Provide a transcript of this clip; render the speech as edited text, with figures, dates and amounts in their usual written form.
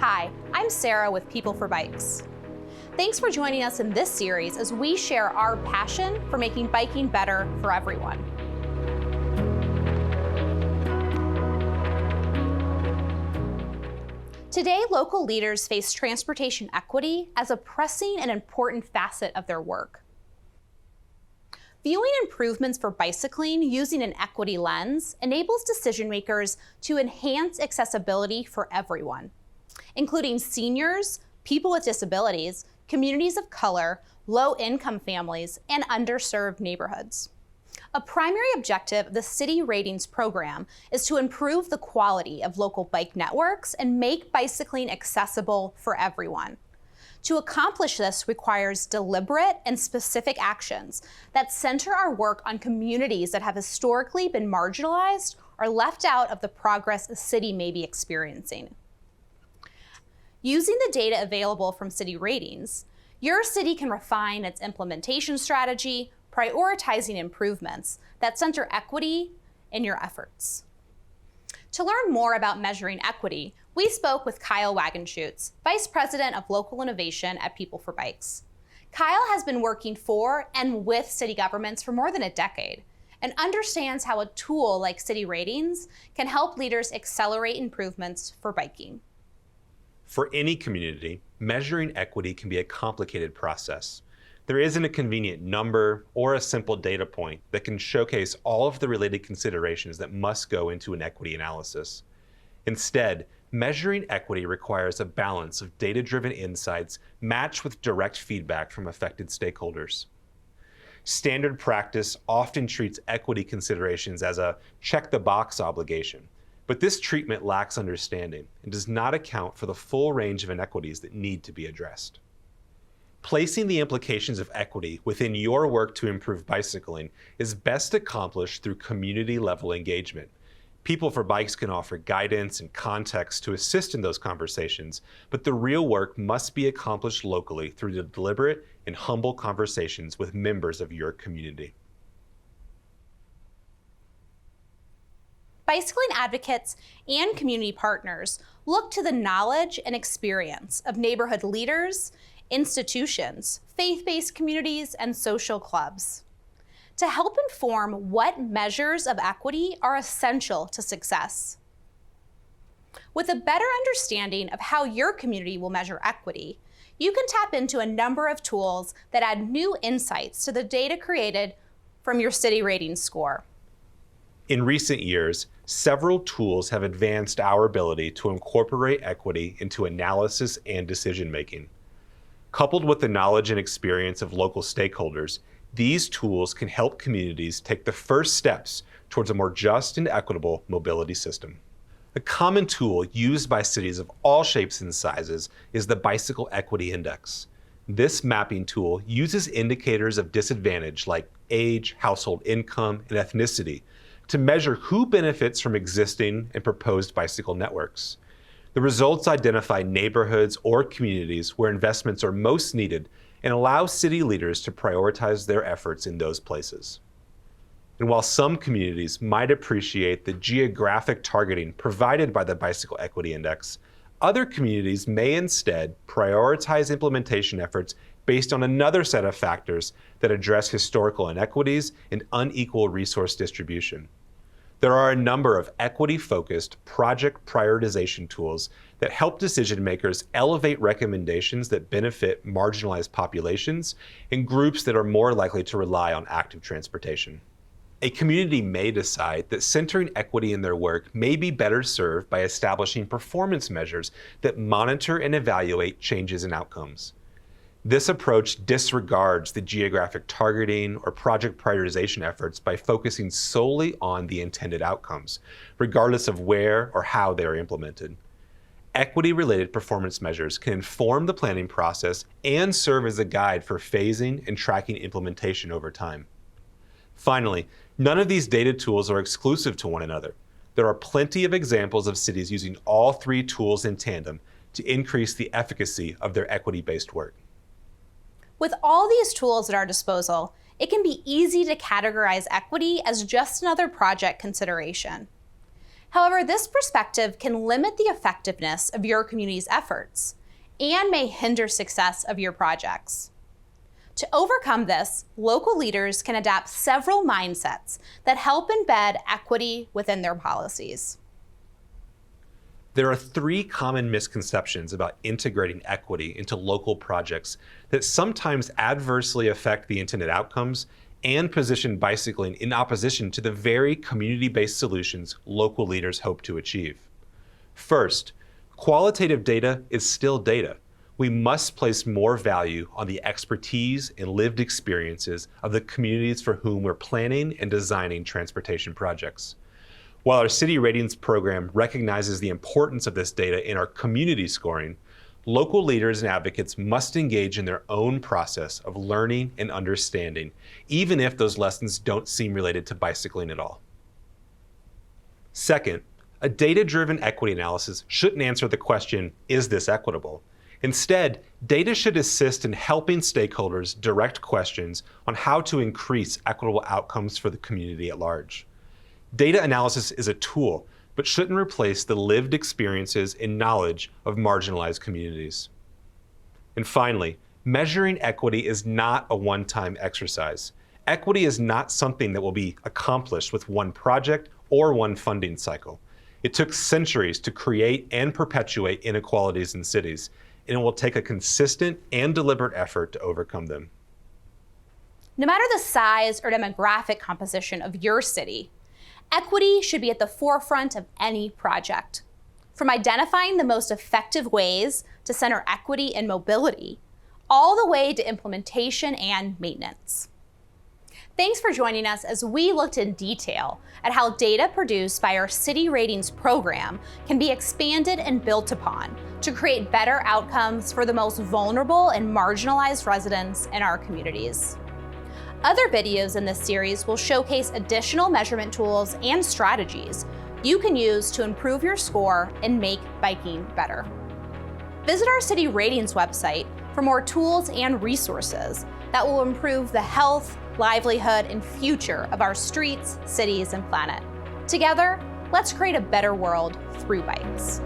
Hi, I'm Sarah with People for Bikes. Thanks for joining us in this series as we share our passion for making biking better for everyone. Today, local leaders face transportation equity as a pressing and important facet of their work. Viewing improvements for bicycling using an equity lens enables decision makers to enhance accessibility for everyone, including seniors, people with disabilities, communities of color, low-income families, and underserved neighborhoods. A primary objective of the City Ratings program is to improve the quality of local bike networks and make bicycling accessible for everyone. To accomplish this requires deliberate and specific actions that center our work on communities that have historically been marginalized or left out of the progress the city may be experiencing. Using the data available from City Ratings, your city can refine its implementation strategy, prioritizing improvements that center equity in your efforts. To learn more about measuring equity, we spoke with Kyle Wagenschutz, Vice President of Local Innovation at People for Bikes. Kyle has been working for and with city governments for more than a decade and understands how a tool like City Ratings can help leaders accelerate improvements for biking. For any community, measuring equity can be a complicated process. There isn't a convenient number or a simple data point that can showcase all of the related considerations that must go into an equity analysis. Instead, measuring equity requires a balance of data-driven insights matched with direct feedback from affected stakeholders. Standard practice often treats equity considerations as a check-the-box obligation, but this treatment lacks understanding and does not account for the full range of inequities that need to be addressed. Placing the implications of equity within your work to improve bicycling is best accomplished through community-level engagement. People for Bikes can offer guidance and context to assist in those conversations, but the real work must be accomplished locally through the deliberate and humble conversations with members of your community. Bicycling advocates and community partners look to the knowledge and experience of neighborhood leaders, institutions, faith-based communities, and social clubs to help inform what measures of equity are essential to success. With a better understanding of how your community will measure equity, you can tap into a number of tools that add new insights to the data created from your City Ratings score. In recent years, several tools have advanced our ability to incorporate equity into analysis and decision-making. Coupled with the knowledge and experience of local stakeholders, these tools can help communities take the first steps towards a more just and equitable mobility system. A common tool used by cities of all shapes and sizes is the Bicycle Equity Index. This mapping tool uses indicators of disadvantage like age, household income, and ethnicity to measure who benefits from existing and proposed bicycle networks. The results identify neighborhoods or communities where investments are most needed and allow city leaders to prioritize their efforts in those places. And while some communities might appreciate the geographic targeting provided by the Bicycle Equity Index, other communities may instead prioritize implementation efforts based on another set of factors that address historical inequities and unequal resource distribution. There are a number of equity-focused project prioritization tools that help decision makers elevate recommendations that benefit marginalized populations and groups that are more likely to rely on active transportation. A community may decide that centering equity in their work may be better served by establishing performance measures that monitor and evaluate changes in outcomes. This approach disregards the geographic targeting or project prioritization efforts by focusing solely on the intended outcomes, regardless of where or how they are implemented. Equity-related performance measures can inform the planning process and serve as a guide for phasing and tracking implementation over time. Finally, none of these data tools are exclusive to one another. There are plenty of examples of cities using all three tools in tandem to increase the efficacy of their equity-based work. With all these tools at our disposal, it can be easy to categorize equity as just another project consideration. However, this perspective can limit the effectiveness of your community's efforts and may hinder success of your projects. To overcome this, local leaders can adapt several mindsets that help embed equity within their policies. There are 3 common misconceptions about integrating equity into local projects that sometimes adversely affect the intended outcomes and position bicycling in opposition to the very community-based solutions local leaders hope to achieve. First, qualitative data is still data. We must place more value on the expertise and lived experiences of the communities for whom we're planning and designing transportation projects. While our City Ratings program recognizes the importance of this data in our community scoring, local leaders and advocates must engage in their own process of learning and understanding, even if those lessons don't seem related to bicycling at all. Second, a data-driven equity analysis shouldn't answer the question, is this equitable? Instead, data should assist in helping stakeholders direct questions on how to increase equitable outcomes for the community at large. Data analysis is a tool, but shouldn't replace the lived experiences and knowledge of marginalized communities. And finally, measuring equity is not a one-time exercise. Equity is not something that will be accomplished with one project or one funding cycle. It took centuries to create and perpetuate inequalities in cities, and it will take a consistent and deliberate effort to overcome them. No matter the size or demographic composition of your city, equity should be at the forefront of any project. From identifying the most effective ways to center equity and mobility, all the way to implementation and maintenance. Thanks for joining us as we looked in detail at how data produced by our City Ratings program can be expanded and built upon to create better outcomes for the most vulnerable and marginalized residents in our communities. Other videos in this series will showcase additional measurement tools and strategies you can use to improve your score and make biking better. Visit our City Ratings website for more tools and resources that will improve the health, livelihood, and future of our streets, cities, and planet. Together, let's create a better world through bikes.